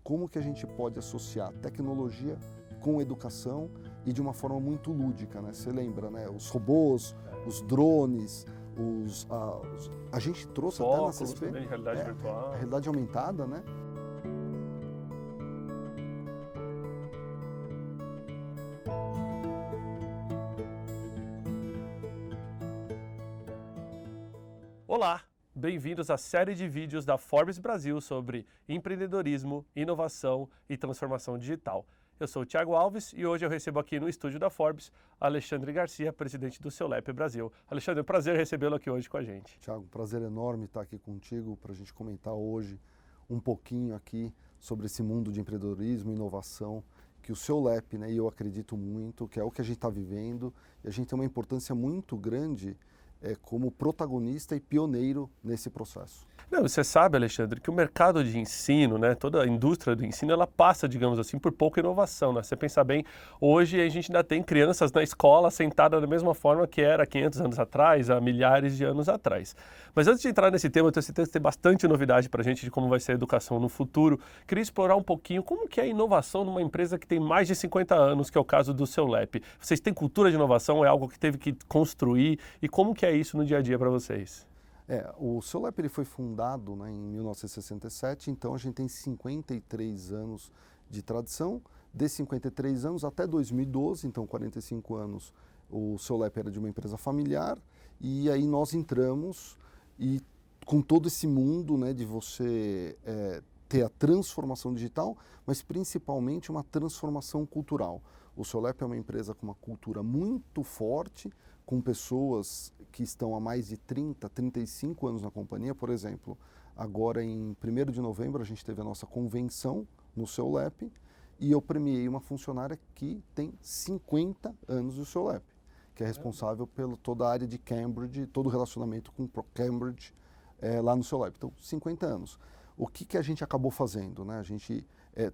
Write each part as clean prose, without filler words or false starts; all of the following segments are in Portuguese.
como que a gente pode associar tecnologia com educação e de uma forma muito lúdica, né? Você lembra, né? Os robôs, os drones, a gente trouxe até na CSP também, realidade virtual. a realidade aumentada, né? Olá, bem-vindos à série de vídeos da Forbes Brasil sobre empreendedorismo, inovação e transformação digital. Eu sou o Thiago Alves e hoje eu recebo aqui no estúdio da Forbes Alexandre Garcia, presidente do Seulep Brasil. Alexandre, é um prazer recebê-lo aqui hoje com a gente. Thiago, prazer enorme estar aqui contigo para a gente comentar hoje um pouquinho aqui sobre esse mundo de empreendedorismo e inovação que o Seulep, né, e eu acredito muito, que é o que a gente está vivendo, e a gente tem uma importância muito grande como protagonista e pioneiro nesse processo. Não, você sabe, Alexandre, que o mercado de ensino, né, toda a indústria do ensino, ela passa, digamos assim, por pouca inovação, né? Você pensa bem, hoje a gente ainda tem crianças na escola sentadas da mesma forma que era há 500 anos atrás, há milhares de anos atrás. Mas antes de entrar nesse tema, eu tenho certeza que tem bastante novidade para a gente de como vai ser a educação no futuro. Queria explorar um pouquinho como que é a inovação numa empresa que tem mais de 50 anos, que é o caso do Seulep. Vocês têm cultura de inovação, é algo que teve que construir, e como que é isso no dia a dia para vocês? O Seulep ele foi fundado, né, em 1967, então a gente tem 53 anos de tradição. Desses 53 anos até 2012, então 45 anos, o Seulep era de uma empresa familiar, e aí nós entramos e com todo esse mundo, né, de você ter a transformação digital, mas principalmente uma transformação cultural. O Seulep é uma empresa com uma cultura muito forte, com pessoas que estão há mais de 30, 35 anos na companhia. Por exemplo, agora em 1º de novembro a gente teve a nossa convenção no Seulep e eu premiei uma funcionária que tem 50 anos do Seulep, que é responsável pela toda a área de Cambridge, todo o relacionamento com Cambridge lá no Seulep. Então, 50 anos. O que a gente acabou fazendo, né?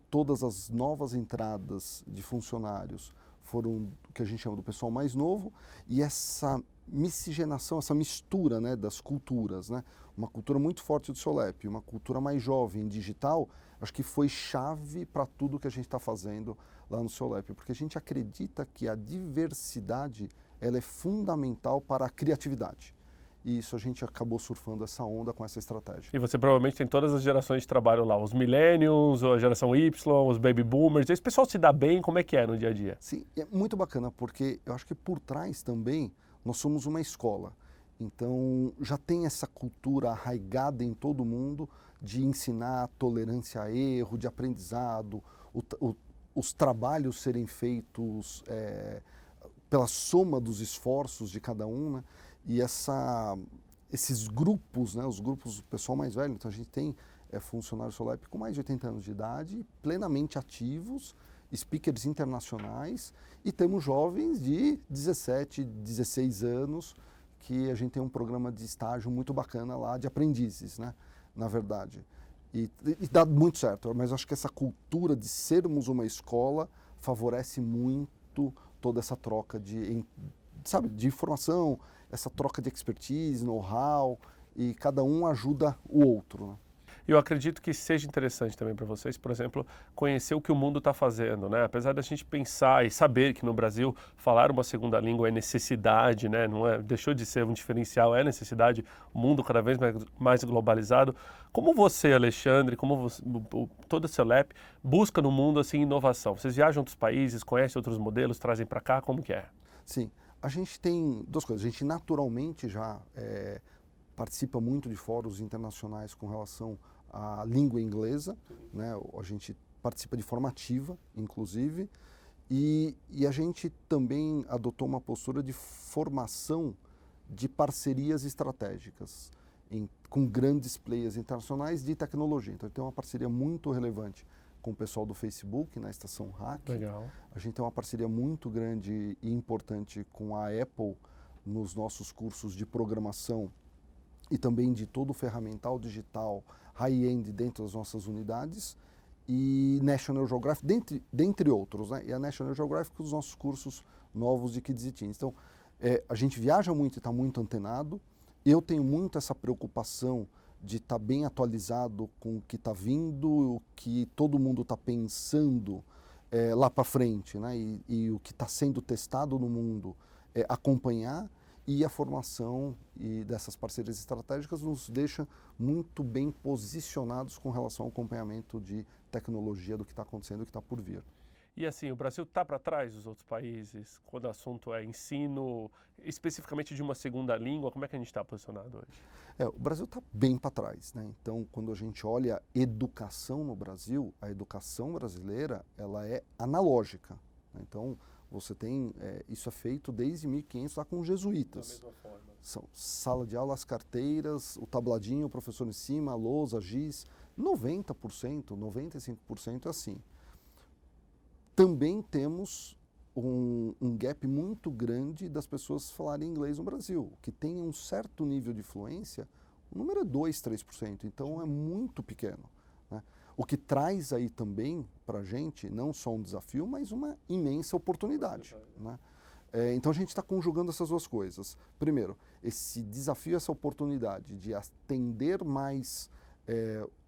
Todas as novas entradas de funcionários foram o que a gente chama do pessoal mais novo, e essa miscigenação, essa mistura, né, das culturas, né? Uma cultura muito forte do Seulep, uma cultura mais jovem, digital, acho que foi chave para tudo que a gente está fazendo lá no Seulep, porque a gente acredita que a diversidade ela é fundamental para a criatividade. E isso a gente acabou surfando essa onda com essa estratégia. E você provavelmente tem todas as gerações de trabalho lá, os millennials, a geração Y, os baby boomers. Esse pessoal se dá bem? Como é que é no dia a dia? Sim, é muito bacana, porque eu acho que por trás também nós somos uma escola. Então já tem essa cultura arraigada em todo mundo de ensinar tolerância a erro, de aprendizado, os trabalhos serem feitos pela soma dos esforços de cada um, né? E esses grupos, né, os grupos do pessoal mais velho, então a gente tem funcionários Seulep com mais de 80 anos de idade, plenamente ativos, speakers internacionais, e temos jovens de 17, 16 anos, que a gente tem um programa de estágio muito bacana lá, de aprendizes, né, na verdade. E dá muito certo, mas acho que essa cultura de sermos uma escola favorece muito toda essa troca de informação, essa troca de expertise, know-how, e cada um ajuda o outro, né? Eu acredito que seja interessante também para vocês, por exemplo, conhecer o que o mundo está fazendo, né? Apesar da gente pensar e saber que no Brasil falar uma segunda língua é necessidade, né? Não é, deixou de ser um diferencial, é necessidade, o mundo cada vez mais globalizado. Como você, Alexandre, todo o Seulep busca no mundo assim inovação? Vocês viajam a outros países, conhecem outros modelos, trazem para cá, como que é? Sim, a gente tem duas coisas. A gente naturalmente já participa muito de fóruns internacionais com relação à língua inglesa, né? A gente participa de forma ativa, inclusive, e a gente também adotou uma postura de formação de parcerias estratégicas com grandes players internacionais de tecnologia. Então, tem uma parceria muito relevante com o pessoal do Facebook, na Estação Hack. Legal. A gente tem uma parceria muito grande e importante com a Apple nos nossos cursos de programação e também de todo o ferramental digital high-end dentro das nossas unidades, e National Geographic, dentre outros, né? E a National Geographic, os nossos cursos novos de Kids e Teens. Então, a gente viaja muito e está muito antenado. Eu tenho muito essa preocupação de estar bem atualizado com o que está vindo, o que todo mundo está pensando lá para frente, né? E o que está sendo testado no mundo, acompanhar, e a formação dessas parcerias estratégicas nos deixa muito bem posicionados com relação ao acompanhamento de tecnologia do que está acontecendo e do que está por vir. E assim, o Brasil está para trás dos outros países quando o assunto é ensino, especificamente de uma segunda língua. Como é que a gente está posicionado hoje? O Brasil está bem para trás, né? Então, quando a gente olha educação no Brasil, a educação brasileira ela é analógica, né? Então, você tem, isso é feito desde 1500 lá com os jesuítas. Da mesma forma. São sala de aula, as carteiras, o tabladinho, o professor em cima, a lousa, giz, 90%, 95% é assim. Também temos um gap muito grande das pessoas falarem inglês no Brasil, que tem um certo nível de fluência, o número é 2, 3%, então é muito pequeno, né? O que traz aí também para a gente, não só um desafio, mas uma imensa oportunidade, né? Então a gente está conjugando essas duas coisas. Primeiro, esse desafio, essa oportunidade de atender mais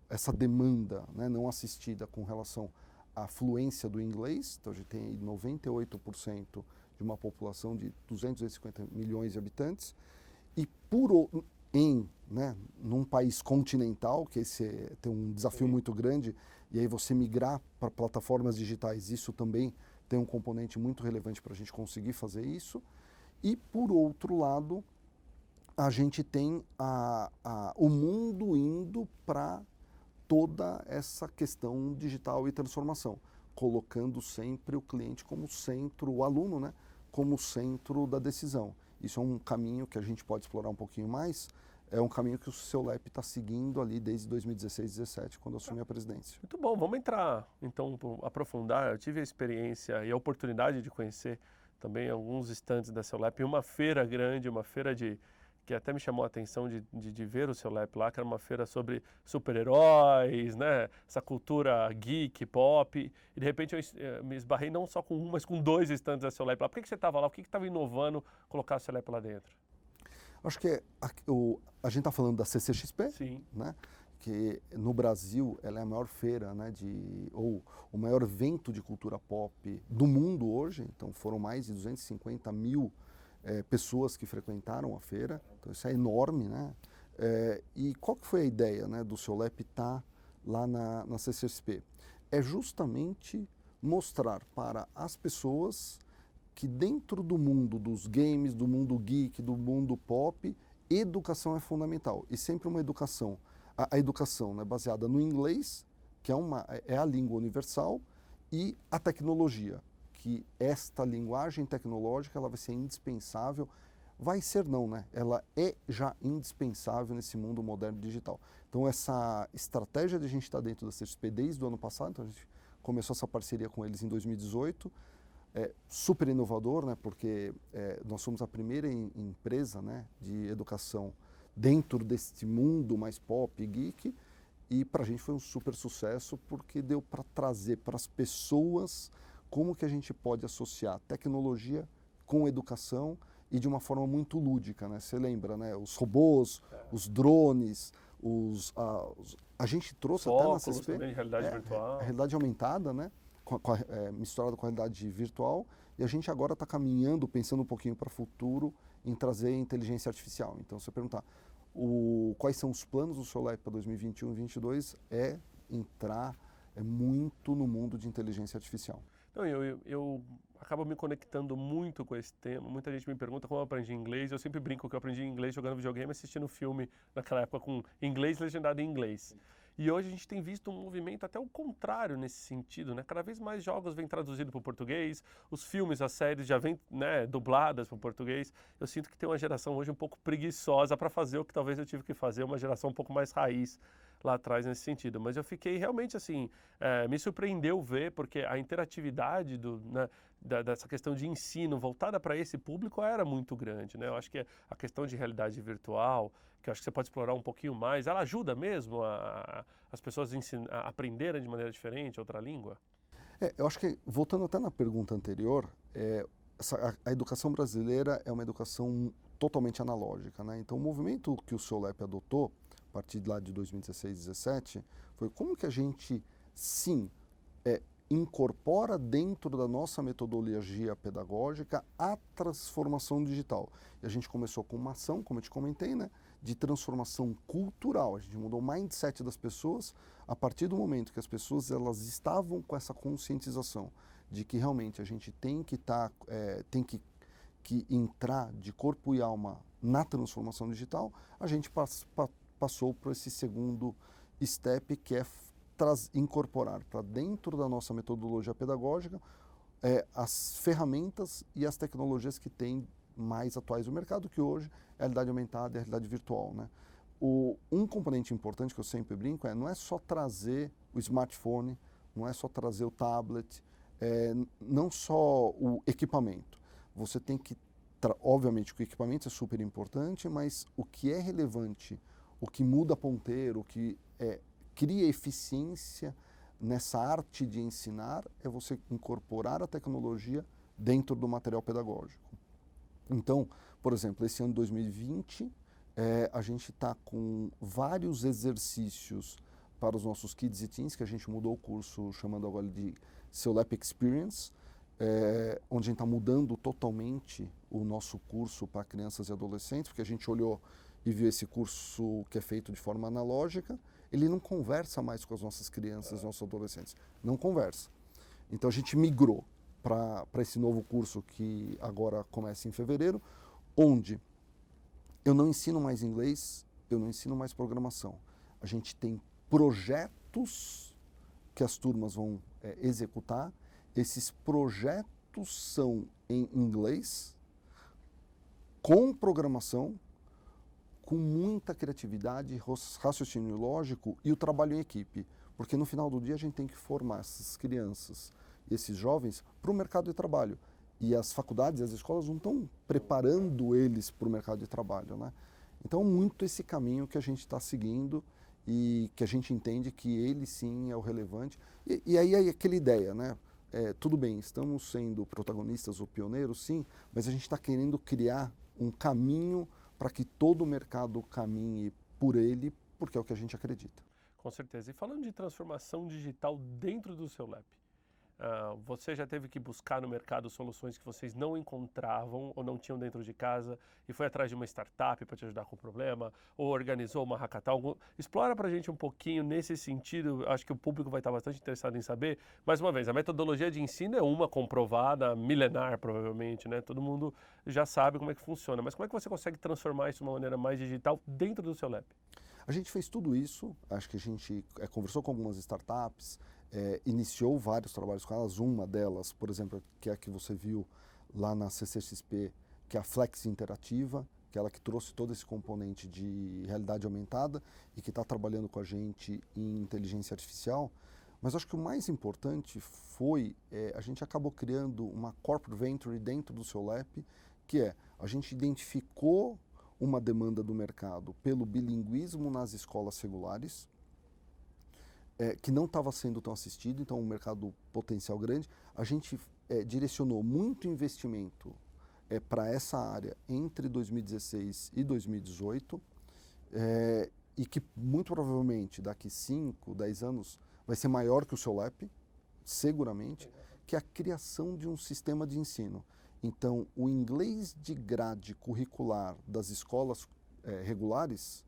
essa demanda, né, não assistida com relação à fluência do inglês. Então a gente tem aí 98% de uma população de 250 milhões de habitantes. E num país continental, que tem um desafio muito grande, e aí você migrar para plataformas digitais, isso também tem um componente muito relevante para a gente conseguir fazer isso. E, por outro lado, a gente tem o mundo indo para toda essa questão digital e transformação, colocando sempre o cliente como centro, o aluno, né, como centro da decisão. Isso é um caminho que a gente pode explorar um pouquinho mais. É um caminho que o SEULEP está seguindo ali desde 2016, 2017, quando assumi a presidência. Muito bom, vamos entrar, então, aprofundar. Eu tive a experiência e a oportunidade de conhecer também alguns stands da SEULEP, uma feira grande, uma feira que até me chamou a atenção de ver o SEULEP lá, que era uma feira sobre super-heróis, né? Essa cultura geek, pop, e de repente eu me esbarrei não só com um, mas com 2 stands da SEULEP lá. Por que você estava lá? O que estava inovando colocar a SEULEP lá dentro? Acho que a gente está falando da CCXP, Sim. né? Que no Brasil ela é a maior feira, né, ou o maior evento de cultura pop do mundo hoje. Então foram mais de 250 mil pessoas que frequentaram a feira. Então isso é enorme, né? E qual que foi a ideia, né, do SEULEP estar lá na CCXP? É justamente mostrar para as pessoas que dentro do mundo dos games, do mundo geek, do mundo pop, educação é fundamental. E sempre uma educação. A educação, né, baseada no inglês, que é a língua universal, e a tecnologia, que esta linguagem tecnológica ela vai ser indispensável. Vai ser não, né? Ela é já indispensável nesse mundo moderno digital. Então essa estratégia de a gente estar dentro da CXP desde o ano passado, então a gente começou essa parceria com eles em 2018, super inovador, né? Porque nós somos a primeira empresa, né, de educação dentro deste mundo mais pop e geek, e para a gente foi um super sucesso porque deu para trazer para as pessoas como que a gente pode associar tecnologia com educação e de uma forma muito lúdica, né? Você lembra, né? Os robôs, os drones, a gente trouxe até na CSP também de realidade virtual. A realidade aumentada, né? Misturado com a realidade virtual, e a gente agora está caminhando, pensando um pouquinho para o futuro, em trazer inteligência artificial. Então, se você perguntar quais são os planos do SEULEP para 2021 e 2022, entrar muito no mundo de inteligência artificial. Não, eu acabo me conectando muito com esse tema. Muita gente me pergunta como eu aprendi inglês. Eu sempre brinco que eu aprendi inglês jogando videogame, assistindo filme naquela época com inglês legendado em inglês. E hoje a gente tem visto um movimento até o contrário nesse sentido, né? Cada vez mais jogos vêm traduzidos para o português, os filmes, as séries já vêm, né, dubladas para o português. Eu sinto que tem uma geração hoje um pouco preguiçosa para fazer o que talvez eu tive que fazer, uma geração um pouco mais raiz lá atrás nesse sentido. Mas eu fiquei realmente assim, me surpreendeu ver, porque a interatividade dessa questão de ensino voltada para esse público era muito grande, né? Eu acho que a questão de realidade virtual, que eu acho que você pode explorar um pouquinho mais, ela ajuda mesmo as pessoas a aprenderem de maneira diferente outra língua? Eu acho que, voltando até na pergunta anterior, a educação brasileira é uma educação totalmente analógica, né? Então, o movimento que o SEULEP adotou, partir de lá de 2016, 2017, foi como que a gente, sim, incorpora dentro da nossa metodologia pedagógica a transformação digital. E a gente começou com uma ação, como eu te comentei, né, de transformação cultural. A gente mudou o mindset das pessoas a partir do momento que as pessoas elas estavam com essa conscientização de que realmente a gente tem que entrar de corpo e alma na transformação digital. A gente passou por esse segundo step, que é incorporar para dentro da nossa metodologia pedagógica as ferramentas e as tecnologias que têm mais atuais no mercado, que hoje é a realidade aumentada e a realidade virtual, né? Um componente importante que eu sempre brinco não é só trazer o smartphone, não é só trazer o tablet, não só o equipamento. Você tem que, obviamente, o equipamento é super importante, mas o que é relevante, o que muda ponteiro, o que cria eficiência nessa arte de ensinar é você incorporar a tecnologia dentro do material pedagógico. Então, por exemplo, esse ano de 2020, a gente está com vários exercícios para os nossos kids e teens, que a gente mudou o curso chamando agora de CEOLAP Experience, onde a gente está mudando totalmente o nosso curso para crianças e adolescentes, porque a gente olhou e viu esse curso que é feito de forma analógica, ele não conversa mais com as nossas crianças, nossos adolescentes. Não conversa. Então a gente migrou para esse novo curso que agora começa em fevereiro, onde eu não ensino mais inglês, eu não ensino mais programação. A gente tem projetos que as turmas vão executar. Esses projetos são em inglês, com programação, com muita criatividade, raciocínio lógico e o trabalho em equipe. Porque no final do dia a gente tem que formar essas crianças e esses jovens para o mercado de trabalho. E as faculdades e as escolas não estão preparando eles para o mercado de trabalho, né? Então, muito esse caminho que a gente está seguindo e que a gente entende que ele sim é o relevante. E aí é aquela ideia, né? Tudo bem, estamos sendo protagonistas ou pioneiros, sim, mas a gente está querendo criar um caminho para que todo o mercado caminhe por ele, porque é o que a gente acredita. Com certeza. E falando de transformação digital dentro do CEOLAP, você já teve que buscar no mercado soluções que vocês não encontravam ou não tinham dentro de casa e foi atrás de uma startup para te ajudar com o problema ou organizou uma hackathon? Explora para a gente um pouquinho nesse sentido, acho que o público vai estar bastante interessado em saber. Mais uma vez, a metodologia de ensino é uma comprovada, milenar provavelmente, né? Todo mundo já sabe como é que funciona, mas como é que você consegue transformar isso de uma maneira mais digital dentro do CEOLAP? A gente fez tudo isso, acho que a gente conversou com algumas startups, iniciou vários trabalhos com elas, uma delas, por exemplo, que é a que você viu lá na CCXP, que é a Flex Interativa, que é ela que trouxe todo esse componente de realidade aumentada e que está trabalhando com a gente em inteligência artificial. Mas acho que o mais importante foi, a gente acabou criando uma corporate venture dentro do CEOLAP, que a gente identificou uma demanda do mercado pelo bilinguismo nas escolas regulares, que não estava sendo tão assistido, então um mercado potencial grande. A gente direcionou muito investimento para essa área entre 2016 e 2018, e que muito provavelmente daqui 5, 10 anos vai ser maior que o CEOLAP, seguramente, que é a criação de um sistema de ensino. Então, o inglês de grade curricular das escolas regulares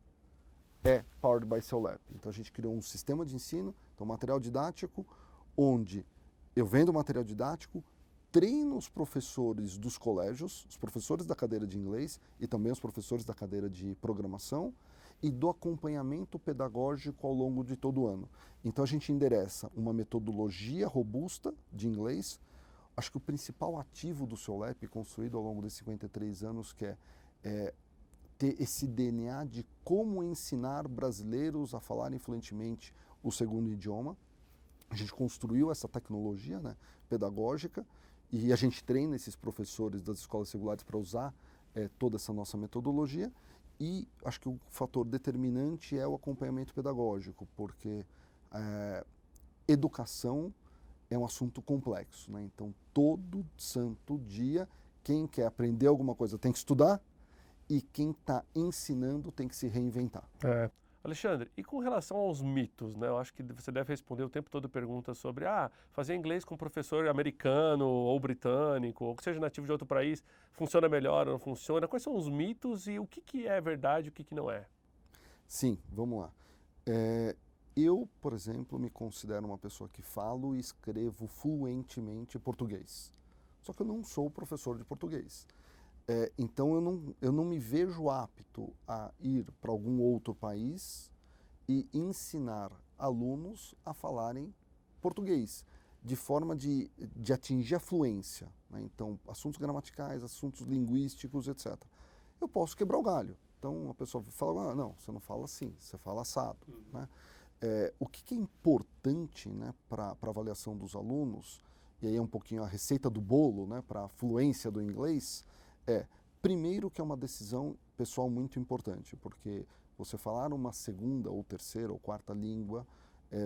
é Powered by CEOLAP. Então, a gente criou um sistema de ensino, então, material didático, onde eu vendo material didático, treino os professores dos colégios, os professores da cadeira de inglês e também os professores da cadeira de programação e do acompanhamento pedagógico ao longo de todo o ano. Então, a gente endereça uma metodologia robusta de inglês. Acho que o principal ativo do CEOLAP, construído ao longo desses 53 anos, que é ter esse DNA de como ensinar brasileiros a falarem fluentemente o segundo idioma. A gente construiu essa tecnologia, né, pedagógica e a gente treina esses professores das escolas regulares para usar toda essa nossa metodologia. E acho que o fator determinante é o acompanhamento pedagógico, porque educação é um assunto complexo, né? Então, todo santo dia, quem quer aprender alguma coisa tem que estudar e quem está ensinando tem que se reinventar. Alexandre, e com relação aos mitos, né? Eu acho que você deve responder o tempo todo perguntas sobre fazer inglês com um professor americano ou britânico, ou que seja nativo de outro país, funciona melhor ou não funciona? Quais são os mitos e o que é verdade e o que não é? Sim, vamos lá. Eu, por exemplo, me considero uma pessoa que falo e escrevo fluentemente português. Só que eu não sou professor de português. Então eu não me vejo apto a ir para algum outro país e ensinar alunos a falarem português, de forma de atingir a fluência, né? Então, assuntos gramaticais, assuntos linguísticos, etc. Eu posso quebrar o galho. Então, a pessoa fala, não, você não fala assim, você fala assado. Né? O que é importante, né, para a avaliação dos alunos, e aí é um pouquinho a receita do bolo, né, para a fluência do inglês, primeiro que é uma decisão pessoal muito importante, porque você falar uma segunda ou terceira ou quarta língua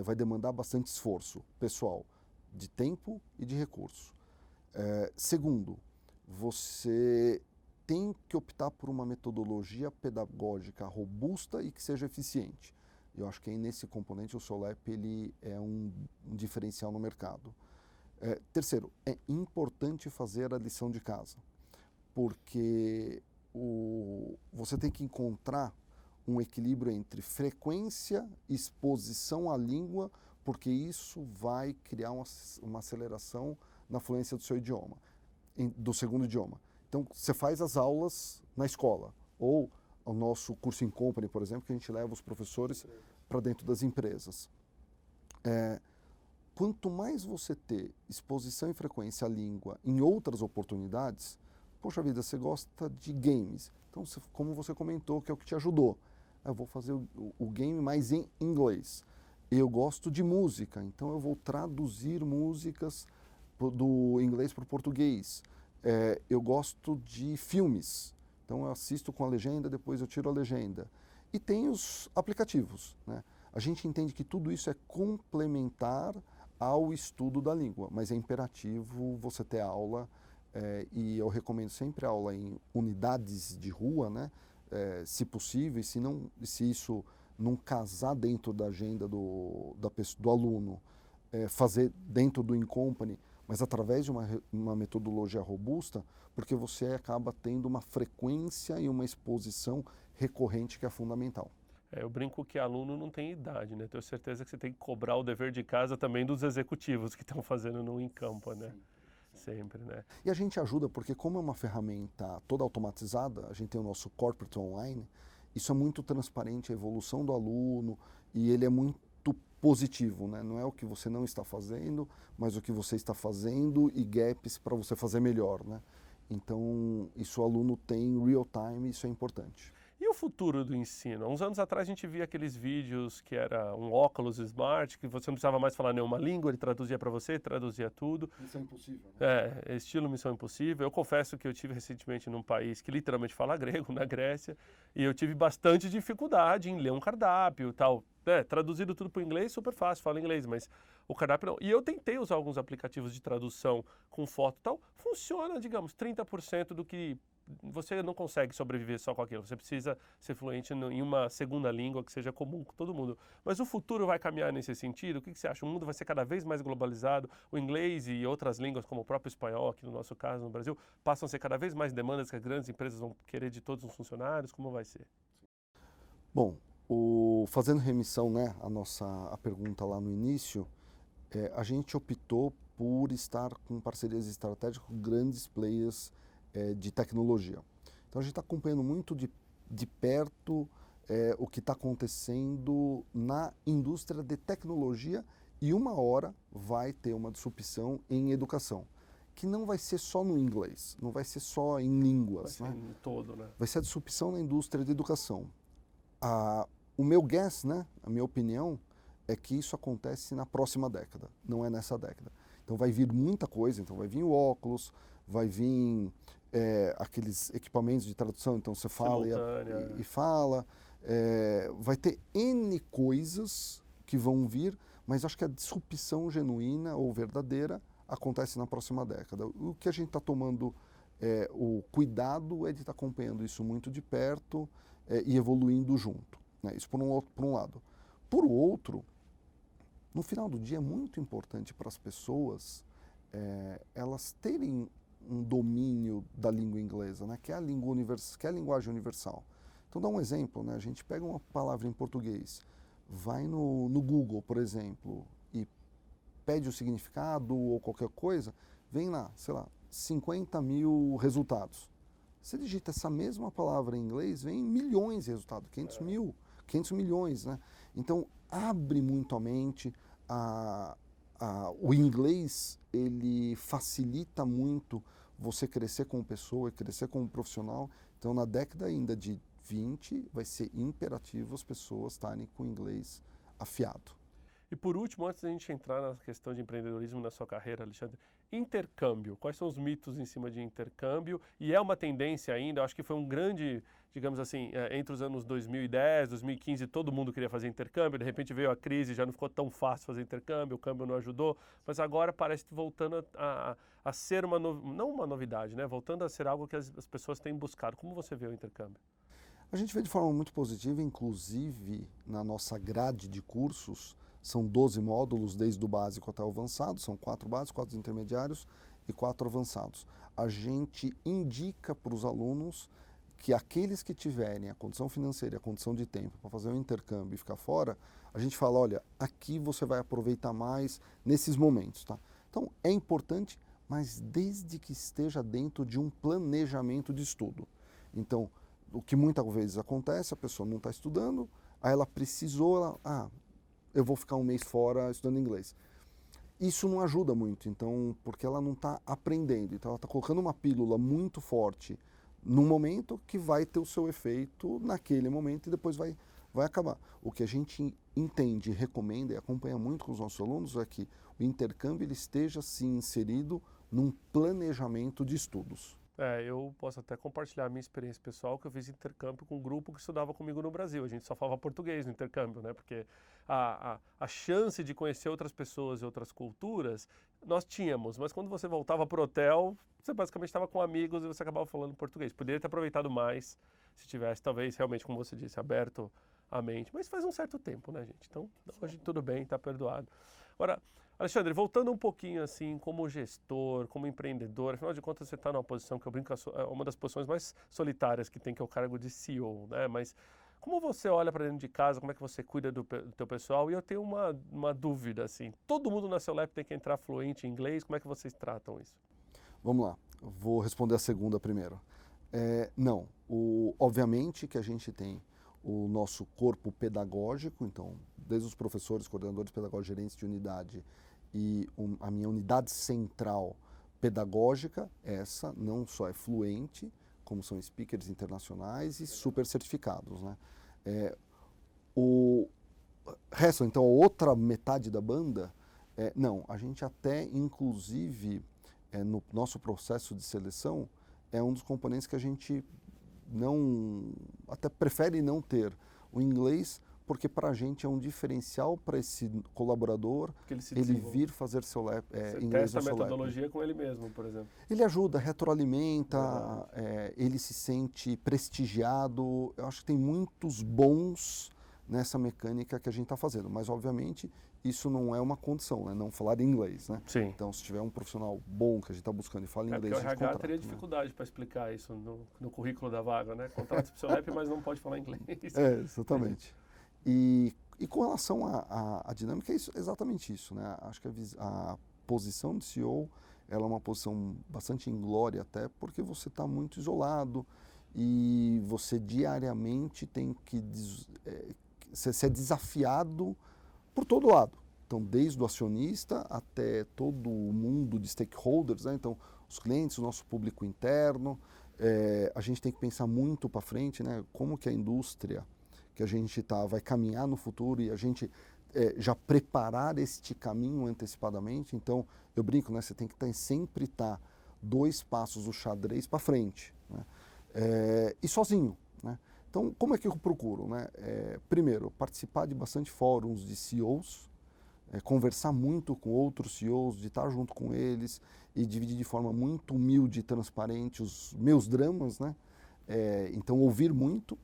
vai demandar bastante esforço pessoal, de tempo e de recurso. Segundo, você tem que optar por uma metodologia pedagógica robusta e que seja eficiente. Eu acho que aí nesse componente o SOLEP ele é um diferencial no mercado. Terceiro, é importante fazer a lição de casa, porque você tem que encontrar um equilíbrio entre frequência e exposição à língua, porque isso vai criar uma aceleração na fluência do seu idioma, do segundo idioma. Então, você faz as aulas na escola, ou o nosso curso em company, por exemplo, que a gente leva os professores para dentro das empresas. Quanto mais você ter exposição e frequência à língua em outras oportunidades, poxa vida, você gosta de games. Então, como você comentou, que é o que te ajudou. Eu vou fazer o game mais em inglês. Eu gosto de música, então eu vou traduzir músicas do inglês para o português. Eu gosto de filmes, então eu assisto com a legenda, depois eu tiro a legenda. E tem os aplicativos, né? A gente entende que tudo isso é complementar ao estudo da língua, mas é imperativo você ter aula, e eu recomendo sempre aula em unidades de rua, né? Se possível, e se isso não casar dentro da agenda do aluno, fazer dentro do in-company, mas através de uma metodologia robusta, porque você acaba tendo uma frequência e uma exposição recorrente que é fundamental. Eu brinco que aluno não tem idade, né? Tenho certeza que você tem que cobrar o dever de casa também dos executivos que estão fazendo no in-campo, né? Sempre, né? E a gente ajuda porque como é uma ferramenta toda automatizada, a gente tem o nosso Corporate Online, isso é muito transparente, a evolução do aluno, e ele é muito positivo, né? Não é o que você não está fazendo, mas o que você está fazendo e gaps para você fazer melhor, né? Então, isso o aluno tem real time, isso é importante. E o futuro do ensino? Há uns anos atrás a gente via aqueles vídeos que era um óculos smart, que você não precisava mais falar nenhuma língua, ele traduzia para você, traduzia tudo. Missão Impossível, né? Estilo Missão Impossível. Eu confesso que eu tive recentemente num país que literalmente fala grego, na Grécia, e eu tive bastante dificuldade em ler um cardápio e tal. Traduzido tudo para o inglês, super fácil, falo inglês, mas o cardápio não. E eu tentei usar alguns aplicativos de tradução com foto e tal, funciona, digamos, 30% do que você não consegue sobreviver só com aquilo. Você precisa ser fluente em uma segunda língua que seja comum com todo mundo. Mas o futuro vai caminhar nesse sentido? O que você acha? O mundo vai ser cada vez mais globalizado? O inglês e outras línguas, como o próprio espanhol, aqui no nosso caso, no Brasil, passam a ser cada vez mais demandas que as grandes empresas vão querer de todos os funcionários? Como vai ser? Bom, fazendo remissão, né, a pergunta lá no início, a gente optou por estar com parcerias estratégicas com grandes players de tecnologia. Então a gente está acompanhando muito de perto o que está acontecendo na indústria de tecnologia, e uma hora vai ter uma disrupção em educação, que não vai ser só no inglês, não vai ser só em línguas. Vai ser né? em todo, né? Vai ser a disrupção na indústria de educação. O meu guess, né, a minha opinião, é que isso acontece na próxima década, não é nessa década. Então vai vir muita coisa, então vai vir o óculos, vai vir aqueles equipamentos de tradução, então você fala e fala, vai ter N coisas que vão vir, mas acho que a disrupção genuína ou verdadeira acontece na próxima década. O que a gente está tomando o cuidado é de estar acompanhando isso muito de perto e evoluindo junto. né? Isso por um lado. Por outro, no final do dia é muito importante para as pessoas elas terem um domínio da língua inglesa, né? Que é a língua que é a linguagem universal. Então, dá um exemplo, né? A gente pega uma palavra em português, vai no Google, por exemplo, e pede o significado ou qualquer coisa, vem lá, sei lá, 50 mil resultados. Você digita essa mesma palavra em inglês, vem milhões de resultados, 500 mil, 500 milhões, né? Então, abre muito a mente, o inglês, ele facilita muito você crescer como pessoa, crescer como profissional. Então, na década ainda de 20, vai ser imperativo as pessoas estarem com o inglês afiado. E por último, antes da gente entrar na questão de empreendedorismo na sua carreira, Alexandre, intercâmbio. Quais são os mitos em cima de intercâmbio? E é uma tendência ainda, eu acho que foi um grande, digamos assim, entre os anos 2010, 2015, todo mundo queria fazer intercâmbio, de repente veio a crise, já não ficou tão fácil fazer intercâmbio, o câmbio não ajudou, mas agora parece voltando a ser não uma novidade, né? Voltando a ser algo que as pessoas têm buscado. Como você vê o intercâmbio? A gente vê de forma muito positiva, inclusive na nossa grade de cursos, são 12 módulos, desde o básico até o avançado, são 4 básicos, 4 intermediários e 4 avançados. A gente indica para os alunos que aqueles que tiverem a condição financeira e a condição de tempo para fazer um intercâmbio e ficar fora, a gente fala, olha, aqui você vai aproveitar mais nesses momentos, tá? Então, é importante, mas desde que esteja dentro de um planejamento de estudo. Então, o que muitas vezes acontece, a pessoa não está estudando, aí ela precisou, eu vou ficar um mês fora estudando inglês. Isso não ajuda muito, então, porque ela não está aprendendo. Então, ela está colocando uma pílula muito forte num momento que vai ter o seu efeito naquele momento e depois vai acabar. O que a gente entende, recomenda e acompanha muito com os nossos alunos é que o intercâmbio ele esteja, sim, inserido num planejamento de estudos. Eu posso até compartilhar a minha experiência pessoal, que eu fiz intercâmbio com um grupo que estudava comigo no Brasil. A gente só falava português no intercâmbio, né? Porque a chance de conhecer outras pessoas e outras culturas, nós tínhamos. Mas quando você voltava para o hotel, você basicamente estava com amigos e você acabava falando português. Poderia ter aproveitado mais se tivesse, talvez, realmente, como você disse, aberto a mente. Mas faz um certo tempo, né, gente? Então, hoje tudo bem, está perdoado. Agora, Alexandre, voltando um pouquinho assim, como gestor, como empreendedor, afinal de contas você está numa posição que eu brinco, é uma das posições mais solitárias que tem, que é o cargo de CEO, né? Mas como você olha para dentro de casa, como é que você cuida do teu pessoal? E eu tenho uma dúvida, assim, todo mundo na seu lab tem que entrar fluente em inglês, como é que vocês tratam isso? Vamos lá, vou responder a segunda primeiro. Não, obviamente que a gente tem o nosso corpo pedagógico, então, desde os professores, coordenadores pedagógicos, gerentes de unidade e a minha unidade central pedagógica, essa não só é fluente, como são speakers internacionais e super certificados, né? O resto, então, a outra metade da banda, não, a gente até, inclusive, no nosso processo de seleção, é um dos componentes que a gente até prefere não ter o inglês, porque para a gente é um diferencial para esse colaborador ele vir fazer seu lab, inglês testa a metodologia com ele mesmo, por exemplo. Ele ajuda, retroalimenta, ele se sente prestigiado. Eu acho que tem muitos bons nessa mecânica que a gente está fazendo, mas obviamente isso não é uma condição, né? Não falar inglês, né? Sim. Então, se tiver um profissional bom que a gente está buscando e fala inglês, porque o RH contrata, teria dificuldade para explicar isso no currículo da vaga, né? Contrata o seu app, mas não pode falar inglês. Exatamente. E com relação à dinâmica, é exatamente isso, né? Acho que a posição de CEO ela é uma posição bastante inglória até, porque você está muito isolado e você diariamente tem que ser desafiado por todo lado. Então, desde o acionista até todo o mundo de stakeholders, né? Então, os clientes, o nosso público interno, a gente tem que pensar muito para frente, né? Como que a indústria que a gente vai caminhar no futuro e a gente já preparar este caminho antecipadamente. Então, eu brinco, né? Você tem que sempre estar 2 passos do xadrez para frente, né? E sozinho, né? Então, como é que eu procuro, né? Primeiro, participar de bastante fóruns de CEOs, conversar muito com outros CEOs, de estar junto com eles e dividir de forma muito humilde e transparente os meus dramas, né? Então, ouvir muito.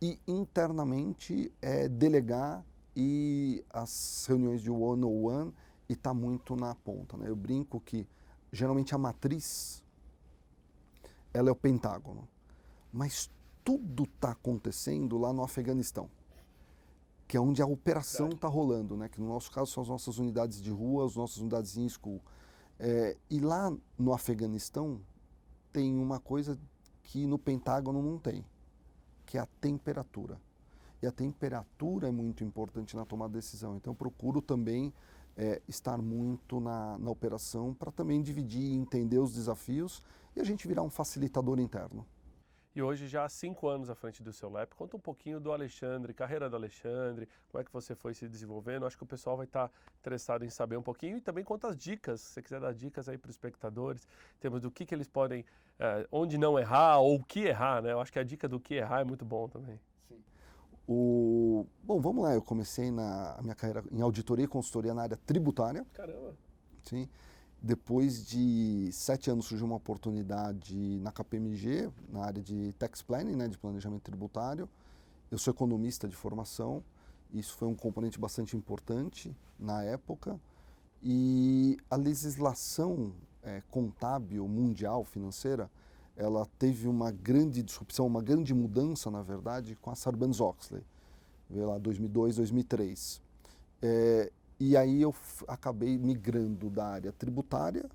E internamente é delegar e as reuniões de one-on-one e tá muito na ponta, né? Eu brinco que geralmente a matriz ela é o Pentágono, mas tudo está acontecendo lá no Afeganistão, que é onde a operação está rolando, né? Que no nosso caso são as nossas unidades de rua, as nossas unidades in school. E lá no Afeganistão tem uma coisa que no Pentágono não tem, que é a temperatura. E a temperatura é muito importante na tomada de decisão. Então eu procuro também estar muito na operação para também dividir e entender os desafios e a gente virar um facilitador interno. E hoje, já há 5 anos à frente do seu LEP, conta um pouquinho do Alexandre, carreira do Alexandre, como é que você foi se desenvolvendo. Acho que o pessoal vai estar interessado em saber um pouquinho e também conta as dicas, se você quiser dar dicas aí para os espectadores, temos do que eles podem, onde não errar ou o que errar, né? Eu acho que a dica do que errar é muito bom também. Sim. Bom, vamos lá, eu comecei a minha carreira em auditoria e consultoria na área tributária. Caramba! Sim. Depois de 7 anos surgiu uma oportunidade na KPMG, na área de tax planning, né, de planejamento tributário. Eu sou economista de formação, isso foi um componente bastante importante na época. E a legislação contábil mundial, financeira, ela teve uma grande disrupção, uma grande mudança, na verdade, com a Sarbanes-Oxley, veio lá 2002, 2003. E aí eu acabei migrando da área tributária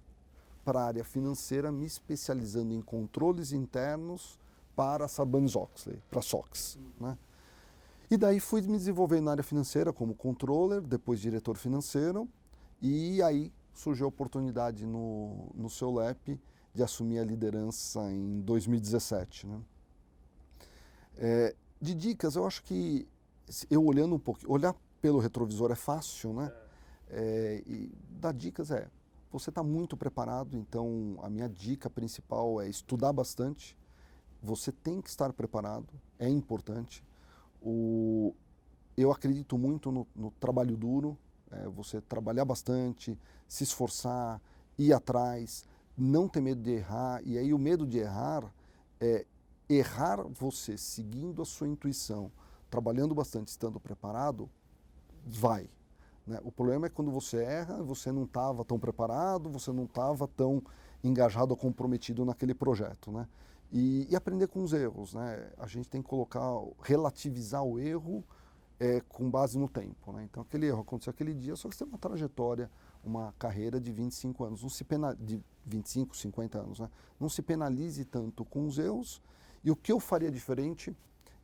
para a área financeira, me especializando em controles internos para a Sarbanes-Oxley, para a SOX, né? E daí fui me desenvolvendo na área financeira como controller, depois diretor financeiro, e aí surgiu a oportunidade no seu LEP de assumir a liderança em 2017, né? De dicas, eu acho que eu olhando um pouquinho, olhar pelo retrovisor é fácil, né? E dar dicas você está muito preparado, então a minha dica principal é estudar bastante. Você tem que estar preparado, é importante. Eu acredito muito no trabalho duro, você trabalhar bastante, se esforçar, ir atrás, não ter medo de errar. E aí o medo de errar é errar você seguindo a sua intuição, trabalhando bastante, estando preparado, vai. Né? O problema é quando você erra, você não estava tão preparado, você não estava tão engajado ou comprometido naquele projeto. Né? E aprender com os erros. Né? A gente tem que relativizar o erro com base no tempo. Né? Então aquele erro aconteceu aquele dia, só que você tem uma trajetória, uma carreira de 25 anos, de 25, 50 anos. Né? Não se penalize tanto com os erros. E o que eu faria diferente,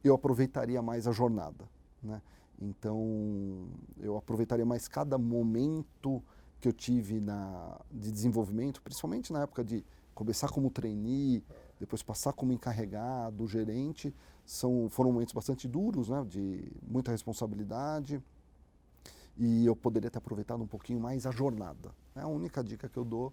eu aproveitaria mais a jornada. Né? Então, eu aproveitaria mais cada momento que eu tive de desenvolvimento, principalmente na época de começar como trainee, depois passar como encarregado, gerente. Foram momentos bastante duros, né, de muita responsabilidade. E eu poderia ter aproveitado um pouquinho mais a jornada. É a única dica que eu dou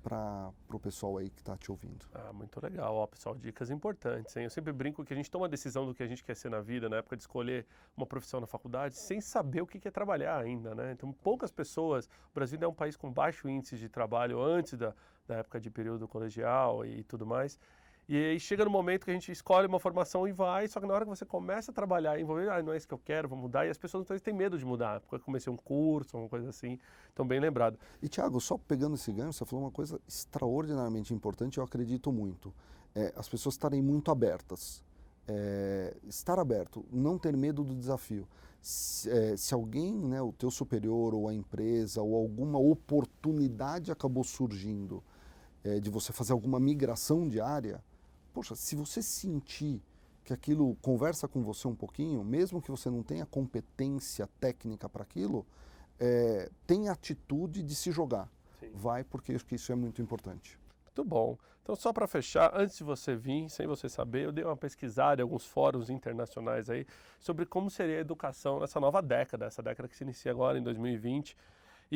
para o pessoal aí que está te ouvindo. Muito legal. Ó, pessoal, dicas importantes, hein? Eu sempre brinco que a gente toma a decisão do que a gente quer ser na vida, na época de escolher uma profissão na faculdade, sem saber o que é trabalhar ainda, né? Então, poucas pessoas... O Brasil é um país com baixo índice de trabalho antes da época de período colegial e tudo mais. E aí chega no momento que a gente escolhe uma formação e vai, só que na hora que você começa a trabalhar, envolver, não é isso que eu quero, vou mudar, e as pessoas muitas vezes têm medo de mudar, porque eu comecei um curso, uma coisa assim, então bem lembrado. E Thiago, só pegando esse gancho, você falou uma coisa extraordinariamente importante, eu acredito muito, as pessoas estarem muito abertas, estar aberto, não ter medo do desafio. Se alguém, né, o teu superior ou a empresa ou alguma oportunidade acabou surgindo de você fazer alguma migração de área, poxa, se você sentir que aquilo conversa com você um pouquinho, mesmo que você não tenha competência técnica para aquilo, tenha atitude de se jogar. Sim. Vai, porque eu acho que isso é muito importante. Muito bom. Então, só para fechar, antes de você vir, sem você saber, eu dei uma pesquisada em alguns fóruns internacionais aí sobre como seria a educação nessa nova década, essa década que se inicia agora em 2020.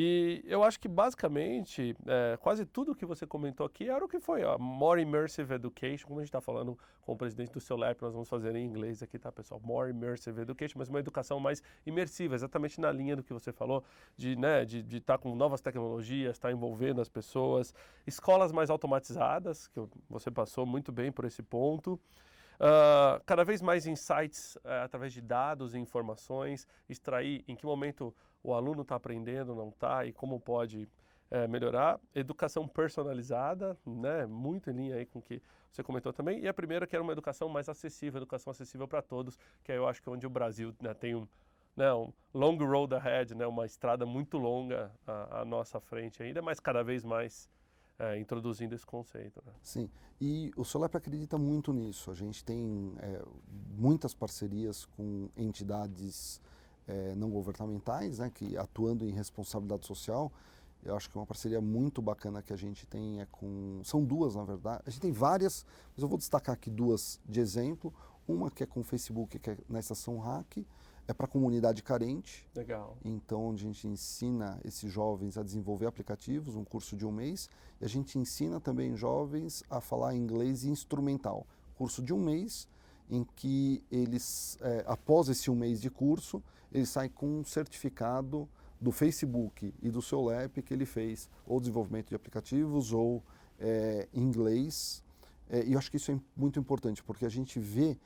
E eu acho que, basicamente, quase tudo que você comentou aqui era o que foi, ó, More Immersive Education, como a gente está falando com o presidente do seu LEP, nós vamos fazer em inglês aqui, tá, pessoal? More Immersive Education, mas uma educação mais imersiva, exatamente na linha do que você falou, de estar com novas tecnologias, estar envolvendo as pessoas, escolas mais automatizadas, que você passou muito bem por esse ponto. Cada vez mais insights através de dados e informações, extrair em que momento o aluno está aprendendo, não está, e como pode melhorar. Educação personalizada, né, muito em linha aí com o que você comentou também. E a primeira que era uma educação mais acessível, educação acessível para todos, que eu acho que é onde o Brasil, né, tem um long road ahead, né, uma estrada muito longa à nossa frente ainda, mas cada vez mais introduzindo esse conceito. Né? Sim, e o Solep acredita muito nisso. A gente tem muitas parcerias com entidades não governamentais, né, que atuando em responsabilidade social. Eu acho que uma parceria muito bacana que a gente tem são duas, na verdade. A gente tem várias, mas eu vou destacar aqui duas de exemplo. Uma que é com o Facebook, que é na Estação Hack, é para a comunidade carente. Legal. Então, onde a gente ensina esses jovens a desenvolver aplicativos, um curso de um mês. E a gente ensina também jovens a falar inglês instrumental. Curso de um mês, em que eles, após esse um mês de curso, eles saem com um certificado do Facebook e do Solep que ele fez, ou desenvolvimento de aplicativos, ou inglês. E eu acho que isso é muito importante, porque a gente vê,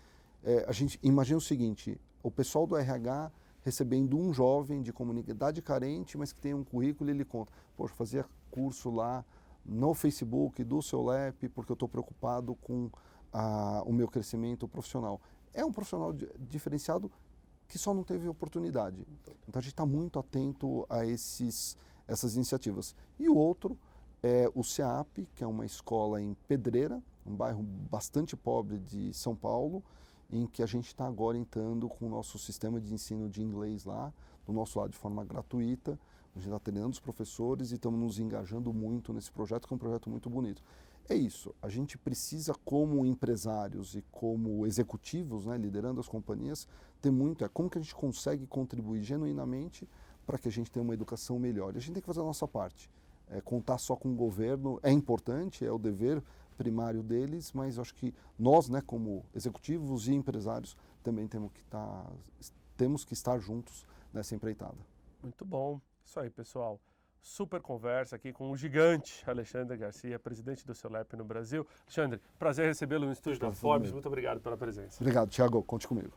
a gente imagina o seguinte, o pessoal do RH recebendo um jovem de comunidade carente, mas que tem um currículo e ele conta, poxa, fazia curso lá no Facebook do Solep, porque eu estou preocupado com o meu crescimento profissional. É um profissional diferenciado que só não teve oportunidade. Então a gente está muito atento a essas iniciativas. E o outro é o CEAP, que é uma escola em Pedreira, um bairro bastante pobre de São Paulo, em que a gente está agora entrando com o nosso sistema de ensino de inglês lá, do nosso lado de forma gratuita. A gente está treinando os professores e estamos nos engajando muito nesse projeto, que é um projeto muito bonito. É isso, a gente precisa, como empresários e como executivos, né, liderando as companhias, ter muito, como que a gente consegue contribuir genuinamente para que a gente tenha uma educação melhor. E a gente tem que fazer a nossa parte. Contar só com o governo é importante, é o dever primário deles, mas eu acho que nós, né, como executivos e empresários, também temos que estar juntos nessa empreitada. Muito bom. Isso aí, pessoal. Super conversa aqui com o gigante Alexandre Garcia, presidente do Solep no Brasil. Alexandre, prazer recebê-lo no estúdio da Forbes. Muito obrigado pela presença. Obrigado, Thiago. Conte comigo.